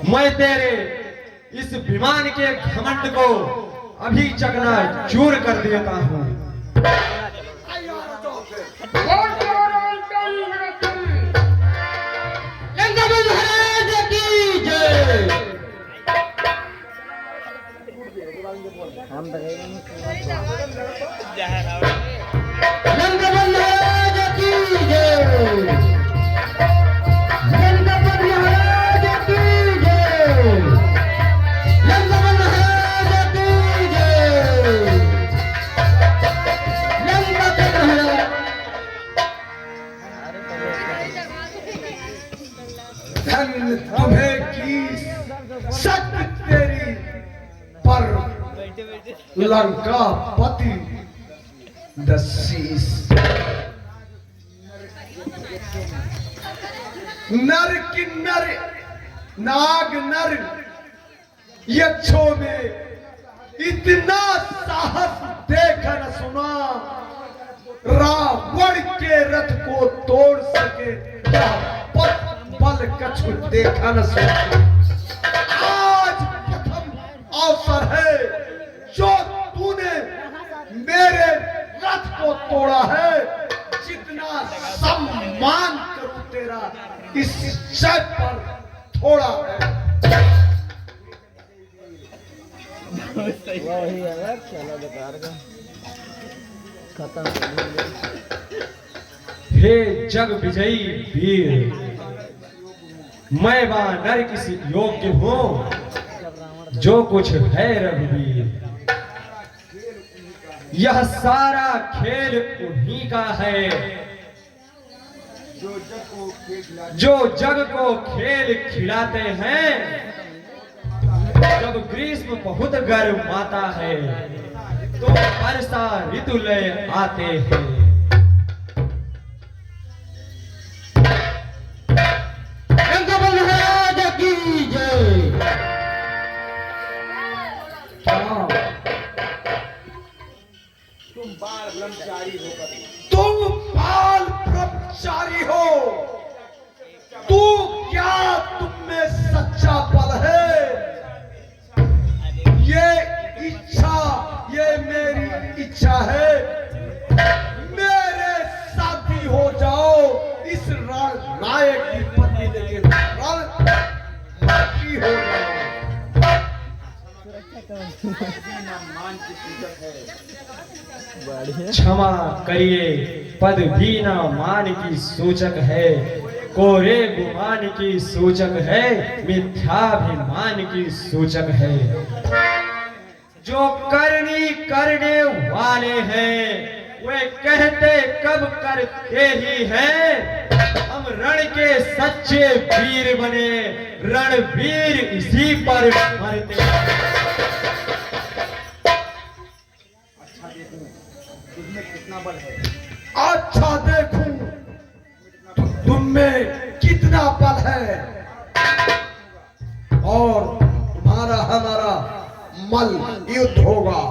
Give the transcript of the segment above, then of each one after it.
मैं तेरे इस विमान के घमंड को अभी चकना चूर कर देता हूँ। तुम्हें की शक्ति तेरी पर लंका पति दशीस नर किन्नर नाग नर यक्षों में इतना साहस देखा न सुना। रावण के रथ को तोड़ सके क्या बल कछु देखा न सुना। आज प्रथम अवसर है जो तूने मेरे रथ को तोड़ा है। जितना सम्मान करूं तेरा इस शय पर थोड़ा है। वही है चला बेकार का खत्म। हे जग विजयी वीर, मैं वानर किस योग्य हूँ जो कुछ है रघुवीर। यह सारा खेल उन्हीं का है जो जग को खेल खिलाते हैं। जब ग्रीष्म बहुत गर्माता है तो वर्षा ऋतु ले आते हैं। तुम बाल ब्रह्मचारी हो। तू क्या तुम में सच्चा बल है? ये इच्छा, ये मेरी इच्छा है। मेरे साथी हो जाओ इस रण नायक की पत्नी, लेकिन रण हो जाओ। क्षमा करिए पद भी ना मान की सूचक है। कोरे गुमान की सूचक है, मिथ्याभिमान की सूचक है। जो करनी करने वाले हैं वे कहते कब करते ही हैं। हम रण के सच्चे वीर बने, रणवीर इसी पर मरते हैं। अच्छा देखूं तुम में कितना बल है और तुम्हारा हमारा मल युद्ध होगा।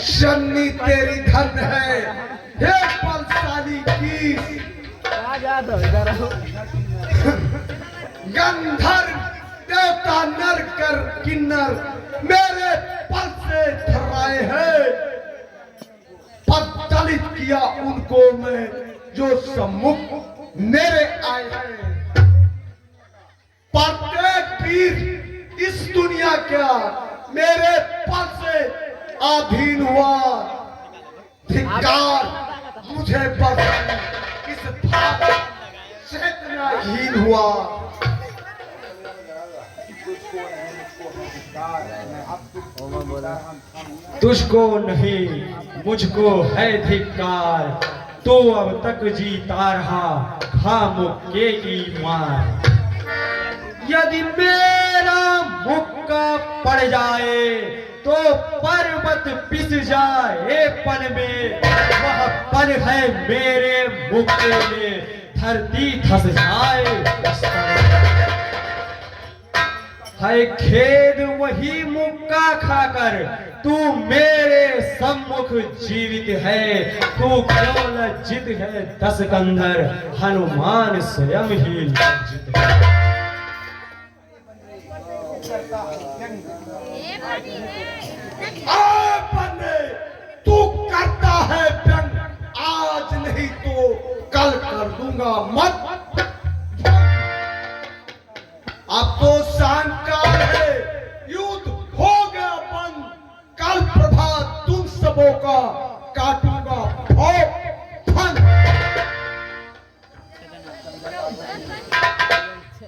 शन्नी तेरी धन है, हे बलशाली की। गंधर्व देवता नर कर किन्नर मेरे पल से थर्राए हैं। पद्दल पालित किया उनको मैं जो सम्मुख मेरे आए हैं। प्रत्येक वीर इस दुनिया क्या मेरे पल से अधीन हुआ। धिक्कार मुझे बस इस भाव चेतनाहीन हुआ। तुझको नहीं मुझको है धिक्कार, तू अब तक जीता रहा खामुक्के की मार। यदि मेरा मुक्का पड़ जाए तो पर्वत पिस जाए पन में, वह पन है मेरे मुक्के में, धरती धस जाए उस पन में। है खेद वही मुक्का खाकर तू मेरे सम्मुख जीवित है। तू क्यों लज्जित है दस कंधर, हनुमान स्वयं ही लज्जित है। तू करता है व्यंग, आज नहीं तो कल कर दूंगा मत। अब तो सायंकाल है, युद्ध हो गया बंद। कल प्रभात तुम सबों का काटूंगा फन।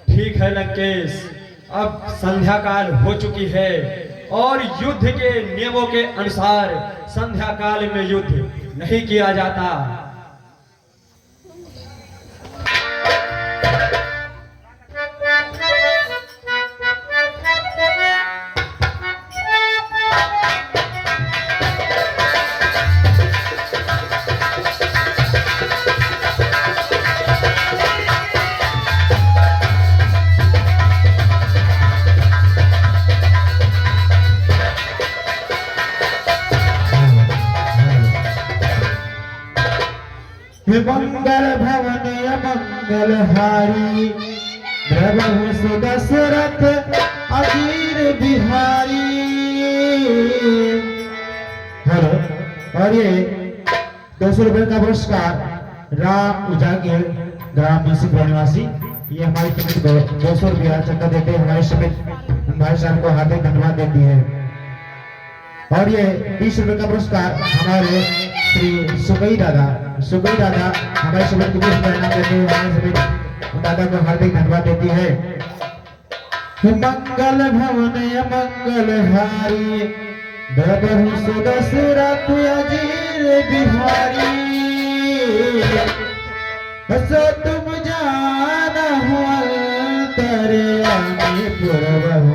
ठीक है लंकेश, अब संध्या काल हो चुकी है और युद्ध के नियमों के अनुसार संध्या काल में युद्ध नहीं किया जाता। मंगल भवन मंगल हारी, द्रवहु सुदशरथ अजीर बिहारी। हेलो, और ये 200 रुपए का पुरस्कार राम उजागर ग्राम मिसिपुर निवासी, ये हमारी कमेटी को 200 रुपया चंदा देते हैं। हमारे समिति भाई साहब को हार्दिक धन्यवाद देती है। और ये 20 रुपए का पुरस्कार हमारे श्री सुकई दादा हमारे समिति को परिणाम देते हुए हमारे समिति दादा को हार्दिक धन्यवाद देती है। मंगल भवन मंगल हारी, द्रवहु सुदशरथ अजीर बिहारी। सो तुम जाना हो अंतर्यामी, पूर्वहु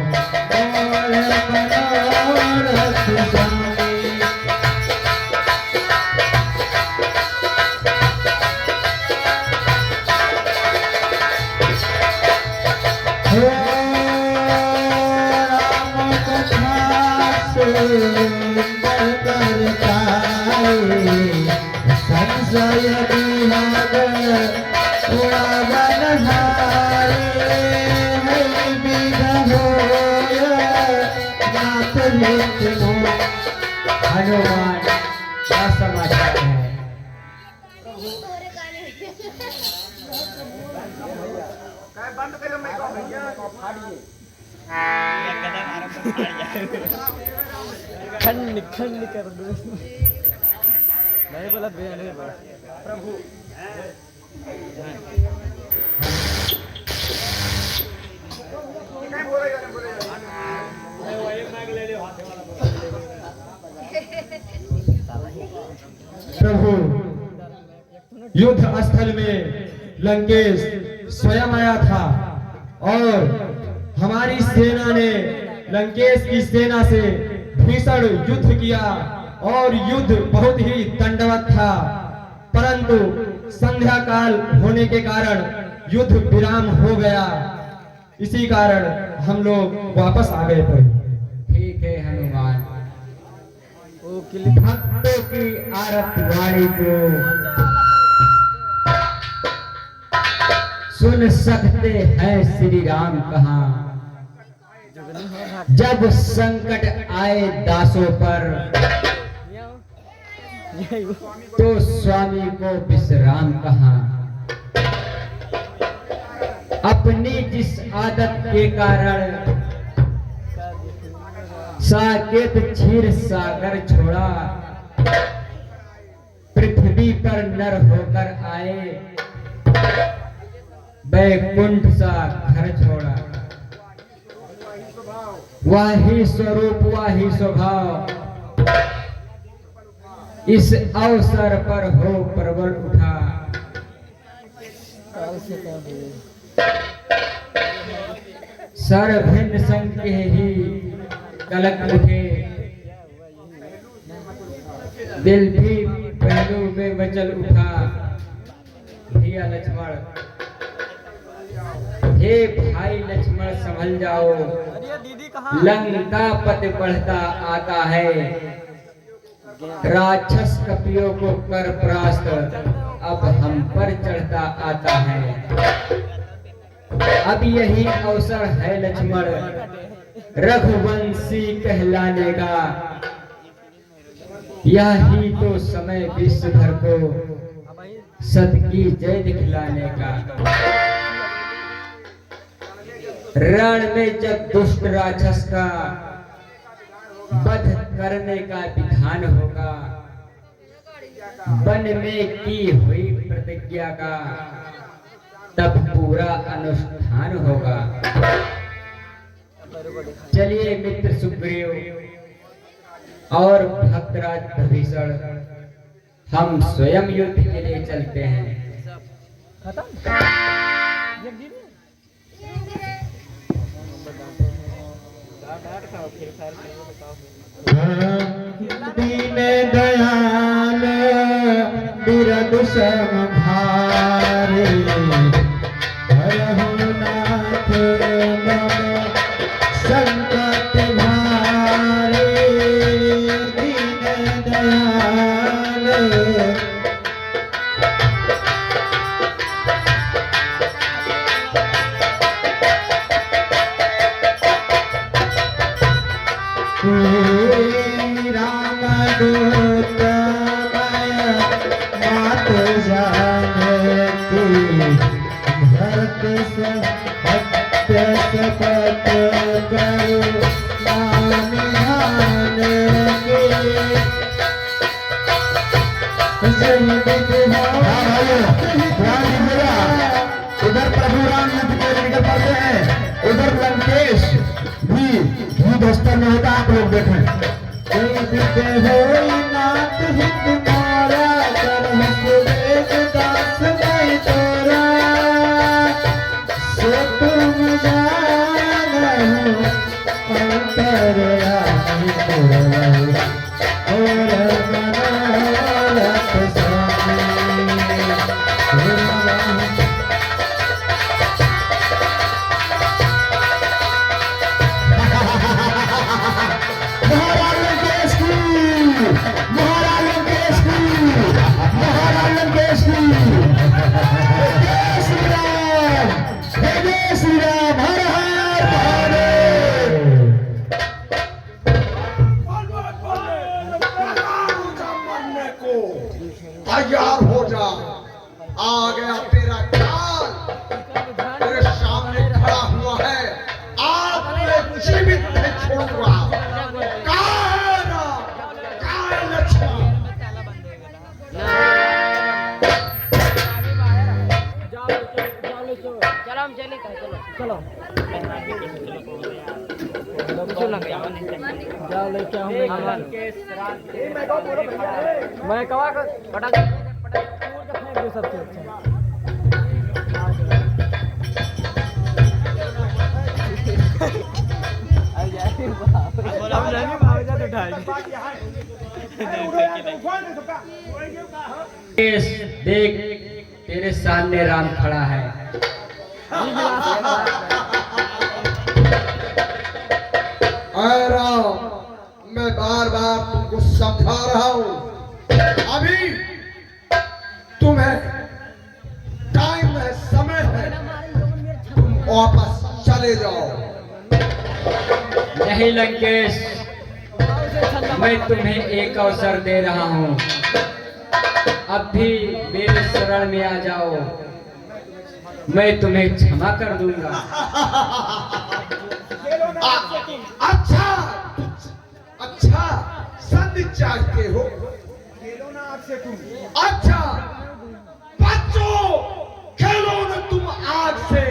और मनोरथ स्वामी। संशय विभाग उड़ावन हारे, विध होय नाथ हित मोह। हनुमान क्या समाचार है? खंड खंड कर दो। नहीं बोला भैया, नहीं बोला प्रभु। प्रभु, युद्ध स्थल में लंकेश स्वयं आया था और हमारी सेना ने लंकेश की सेना से भीषण युद्ध किया और युद्ध बहुत ही दंडवत था, परंतु संध्या काल होने के कारण युद्ध विराम हो गया। इसी कारण हम लोग वापस आ गए थे। ठीक है हनुमान, भक्तों की आरती वाणी को सुन सकते हैं श्री राम कहाँ। जब संकट आए दासों पर, यही वो। तो स्वामी को विश्राम कहाँ। अपनी जिस आदत के कारण साकेत क्षीर सागर छोड़ा, पृथ्वी पर नर होकर आए, वैकुंठ सा घर छोड़ा। वही स्वरूप वही स्वभाव, इस अवसर पर हो प्रबल उठा। काल से क्या हुए? सर भिन्न संग के ही कलक उठे, दिल भी पहलू में बचल उठा। भैया लक्ष्मण, हे भाई लक्ष्मण संभल जाओ, अरे दीदी कहाँ? लंका पति बढ़ता आता है। राक्षस कपियों को कर परास्त अब हम पर चढ़ता आता है। अब यही अवसर है लक्ष्मण रघुवंशी कहलाने का। यही तो समय विश्व भर को सत की जय दिखलाने का। रण में जब दुष्ट राक्षस का वध करने का विधान होगा, वन में की हुई प्रतिज्ञा का तब पूरा अनुष्ठान होगा। चलिए मित्र सुग्रीव और भक्तराज विभीषण, हम स्वयं युद्ध के लिए चलते हैं। खत्म? जब दीदी डांट खाओ फिर फायर बताओ। दीन दयाल बिरद समभारे, हरहु नाथ मम संकट भारे। दीन दयाल रामदूत माया मात जानकी, भरत सत्य शपथ करो नाम जानकी। जय विद्या उधर प्रभु राम युद्ध के लिए निकल पड़ते हैं, उधर लंकेश भी युद्धस्थल में होता। आप लोग देखें। नाथ हित मारा कर दास मैं तोरा, सो तुम जानो अंतर्यामी मोरा, और मनोरथ स्वामी। तैयार हो जा, आ गया तेरा काल, तेरे सामने खड़ा हुआ है। आज मैं जीवित नहीं छोड़ूंगा। चलो हम चले चलो चलो जाओ लेके आओ। मैं कवा कर पटाखे फेंक दो सबसे अच्छा। देख तेरे सामने राम खड़ा है। अरे राम, मैं बार बार तुमको समझा रहा हूं, अभी तुम्हें टाइम है, समय है, तुम वापस चले जाओ। नहीं लंकेश, मैं तुम्हें एक अवसर दे रहा हूँ, अब भी मेरे शरण में आ जाओ, मैं तुम्हें क्षमा कर दूंगा। अच्छा अच्छा, संधि चाहते हो? अच्छा बच्चों, खेलो न तुम आग से,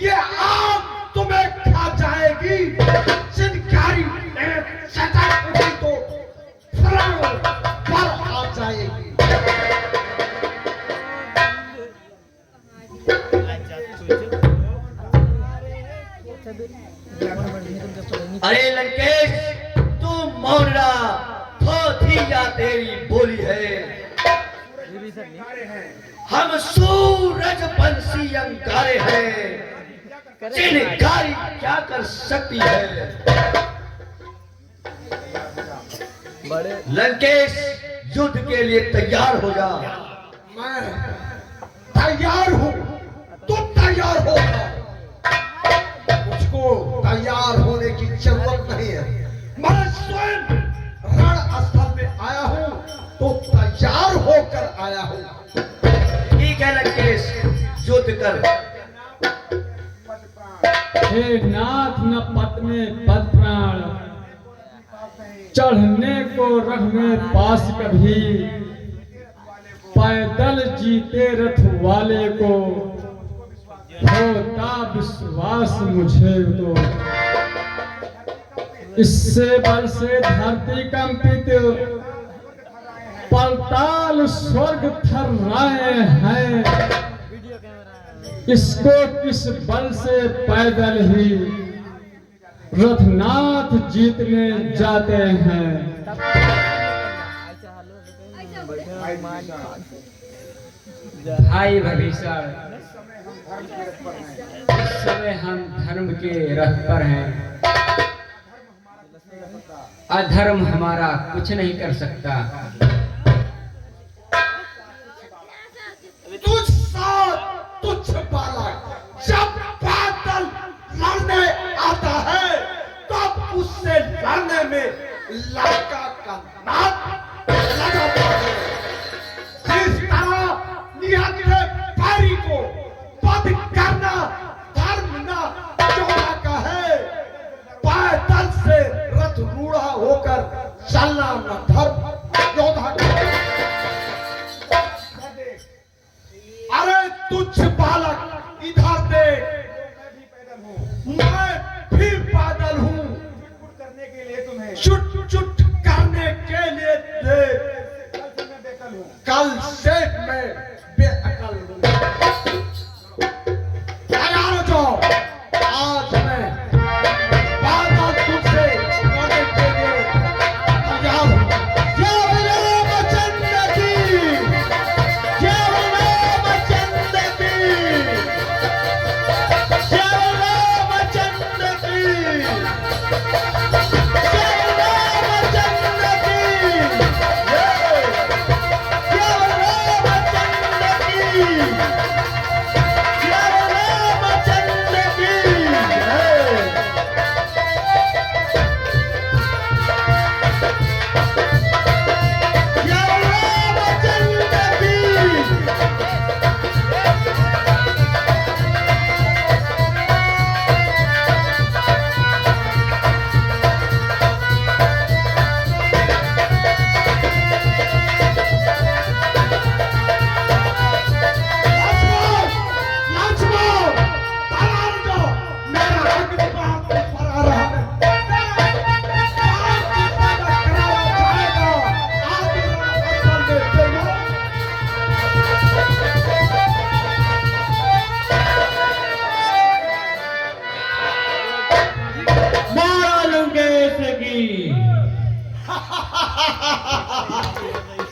ये आग तुम्हें खा जाएगी। चिंगारी चटक उठी तो प्राणों पर आ जाएगी। अरे लंकेश, तू मौन रहा, थोथी या तेरी बोली है। हम सूरज बंसी अंगारे हैं, चिंगारी क्या कर सकती है। लंकेश, युद्ध के लिए तैयार हो जा। मैं तैयार हूँ, तुम तैयार हो। मुझको तैयार होने की जरूरत नहीं है, मैं स्वयं रण स्थल में आया हूँ तो तैयार होकर आया हूँ। ठीक है लंकेश, युद्ध कर। हे नाथ न पत में पद प्राण, चढ़ने को रख में पास कभी, पैदल जीते रथ वाले को होता विश्वास मुझे तो। इससे बल से धरती कंपित, पलताल स्वर्ग थर्राए हैं, इसको किस बल से पैदल ही रथनाथ जीतने जाते हैं। भाई भविष्य, इस समय हम धर्म के रथ पर हैं, अधर्म हमारा कुछ नहीं कर सकता। तुच्छ बालक, जब बादल लड़ने आता है तब उससे लड़ने में लड़का का नाक लगाता है। जिस तरह निहत पैरी को वध करना धर्म न योद्धा का है, पैदल से रथ रूढ़ा होकर चलना न धर्म योद्धा का है। अरे तुच्छ बालक, इधर देख, मैं भी पैदल हूँ। चुट चुट करने के लिए कल से मैं बेअकल हूँ। तैयार हो जाओ, आज मैं पैदल तुझसे लड़ने के लिए तैयार हूँ। जय रामचंद्र की, जय रामचंद्र की, जय रामचंद्र की।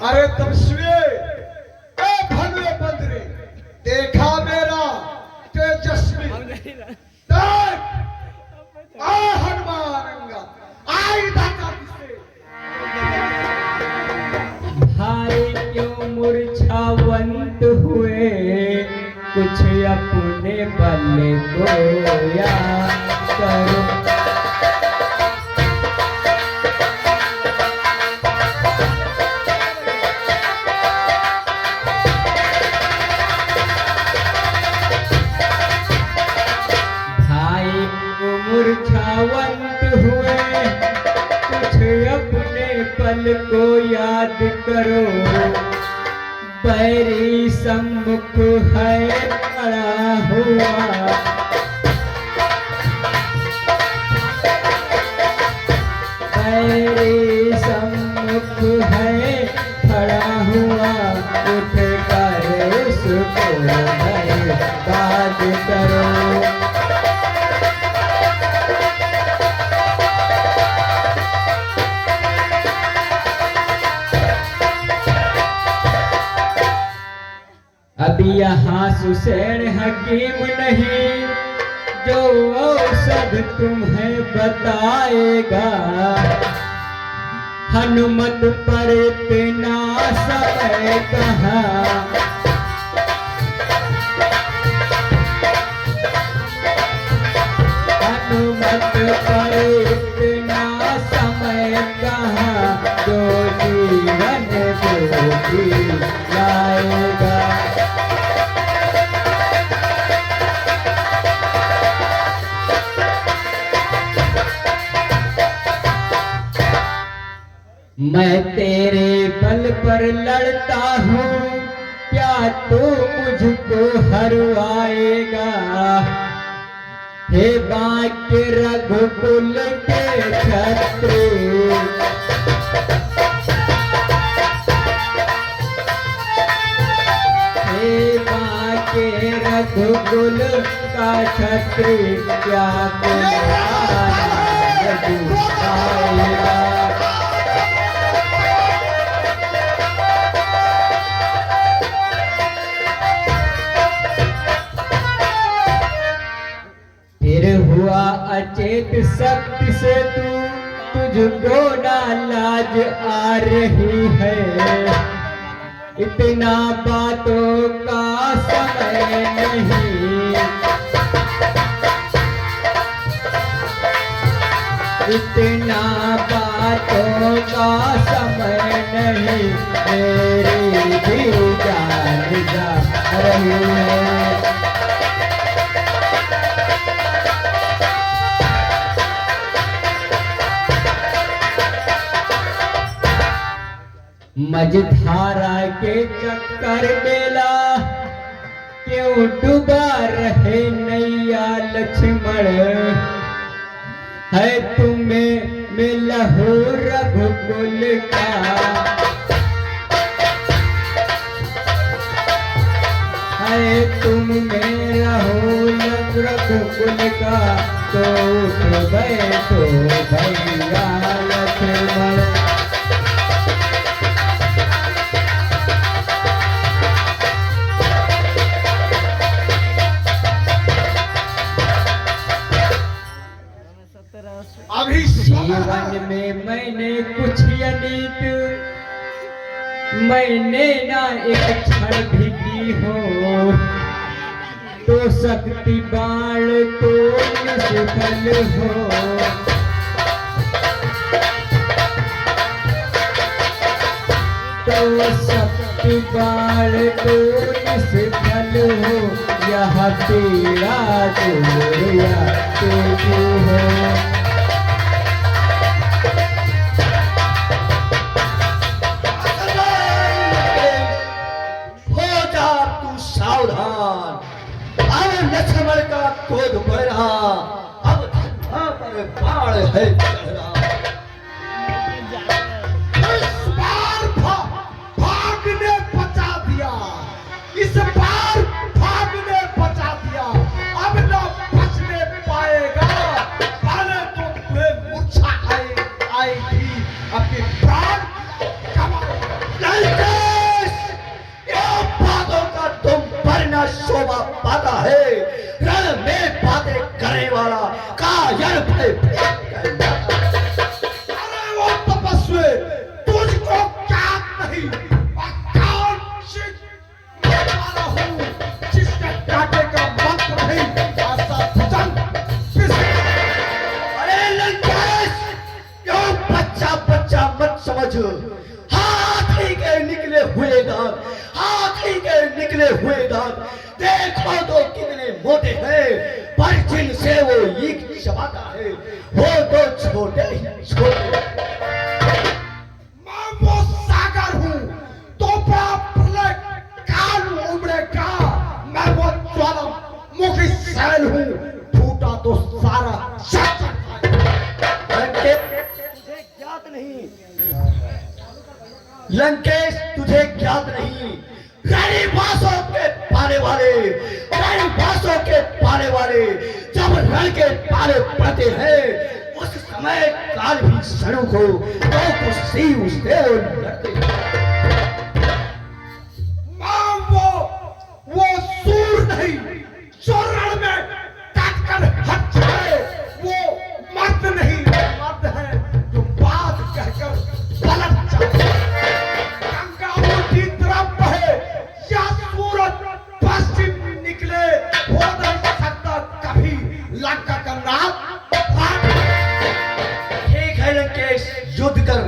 अरे तपस्वी, ए भगवे बंदरे, देखा मेरा तेजस्वी, देख आ हनुमान अंगद, आई धक्का किसे। भाई क्यों मूर्छावंत हुए, कुछ अपने बल को याद करो। पल को याद करो, बैरी सम्मुख है खड़ा हुआ। बैरी सम्मुख है खड़ा हुआ, उठ कर उसको बर्बाद करो। अब यहाँ सुसैन हकीम नहीं, जो औषध तुम्हें बताएगा। हनुमत पर इतना समय कहाँ, हनुमत पर इतना समय कहाँ, जो जीवन को जी लाएगा। मैं तेरे बल पर लड़ता हूँ, क्या तू मुझको हरवाएगा। हे बांके रघुकुल के छत्री, हे बांके रघुकुल का छत्री, क्या आएगा। फिर हुआ अचेत शक्ति से तुझको ना लाज आ रही है। इतना बातों का समय नहीं, इतना बातों का समय नहीं, मेरी भी जान जा रही है। मझधारा के चक्कर मेला क्यों डूबा रहे नैया लक्ष्मण। है तुम्हें मिला हो रघुकुल का, है तुम मेरा हो रघुकुल का, तो उठ बैठो भैया लक्ष्मण। अभी जीवन में मैंने कुछ अनीत, मैंने ना एक क्षण भी की हो, तो शक्ति बाण तो निष्फल हो। तो शक्ति बाण तो निष्फल हो, यह तेरा दूरिया तेरी हो। सावधान, अब लक्ष्मण का क्रोध बढ़ रहा, अब धर्मा पर बाण है चढ़ रहा। इस बार भागने बचा दिया, इस बार भागने बचा दिया, अब न बचने पाएगा। पहले तो तुम्हें मूर्छा आएगी, अपने प्राण गंवाएगा। शोभा पाता है रण में बातें करने वाला कायर भय। अरे वो तपस्वी, तुझको क्या नहीं, आकांक्षित वाला हूँ, जिसके काटे का मंत्र नहीं, ऐसा भुजंग अरे लंकेश, क्यों बच्चा बच्चा मत समझ। हाथी के निकले हुए दांत, हाथी के निकले हुए दांत देखो तो कितने मोटे हैं, पर जिनसे वो ईख चबाता है वो तो छोटे ही छोटे। सैल हूँ, फूटा तो सारा शक। तुझे ज्ञात नहीं, लंकेश तुझे ज्ञात नहीं, रणभाषों के पाने वाले, रणभाषों के पाने वाले जब रण के पारे पड़ते हैं उस समय काल भी सड़क हो तो कुश्ती उससे लड़ते हैं। मां वो सूर नहीं जो रण में काटकर हट जाए, वो मर्द नहीं, मर्द है जो बात कहकर पलट जाए। गंगा उल्टी तरफ बहे या सूरज पश्चिम निकले, हो नहीं सकता कभी लंका का नाम। ठीक है लंकेश, युद्ध कर,